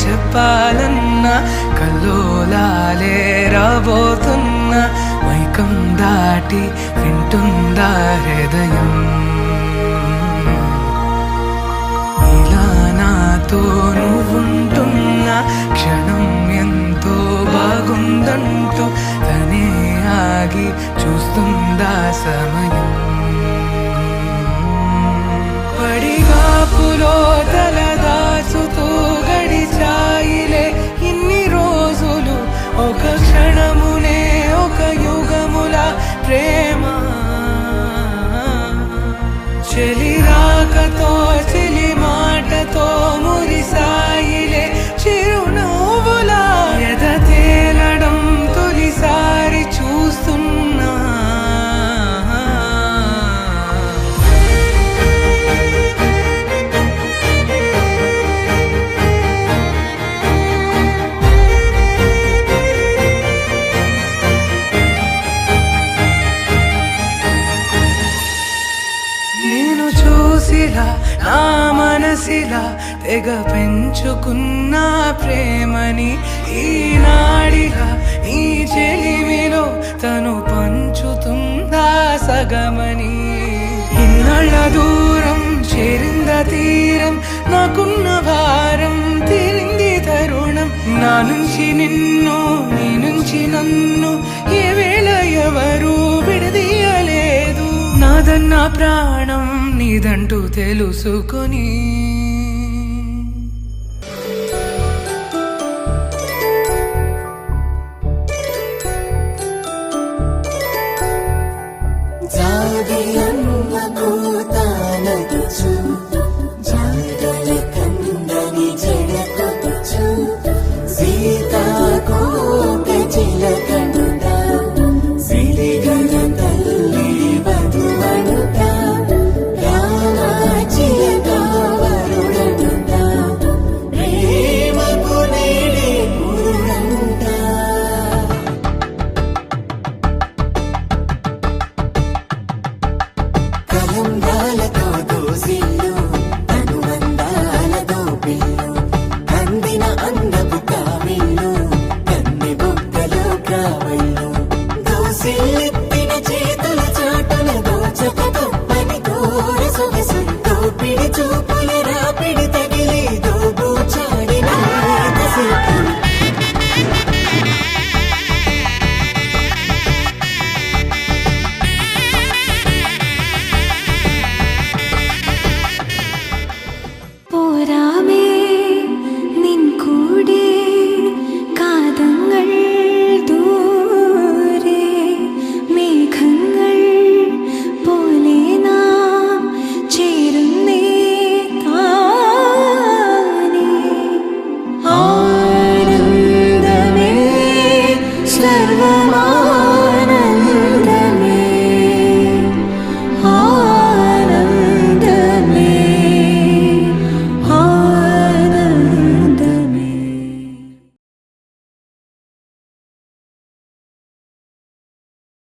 చెప్పాలన్నా కల్లోలాలే రాబోతున్నా మైకం దాటి వింటుందా హృదయం ఇలా నాతో నువ్వుంటున్నా క్షణం ఎంతో బాగుందంటూ తనే ఆగి చూస్తుందా సమయం పడిగాపులో తలదాచుతూ గడిచాయిలే ఇన్ని రోజులు ఒక క్షణమునే ఒక యుగముల ప్రేమ చెలి రాకతో చెలి మాటతో మురిసాయిలే చిరునవ్వులా ఎద తేలడం తొలిసారి చూస్తున్నా నా మనసిలా తెగ పెంచుకున్న ప్రేమని ఈనాడిలా ఈ చెలిమిలో తను పంచుతుందా సగమని ఇన్నాళ్ళ దూరం చేరింద తీరం నాకున్న భారం తీరింది తరుణం నా నుంచి నిన్ను నీ నుంచి నన్ను ఏ వేళ ఎవరు విడదీయలేదు నాదన్న ప్రాణం నీదంటూ తెలుసుకొని అందపు కావిళ్ళు కన్నె బొక్కలు కావళ్ళు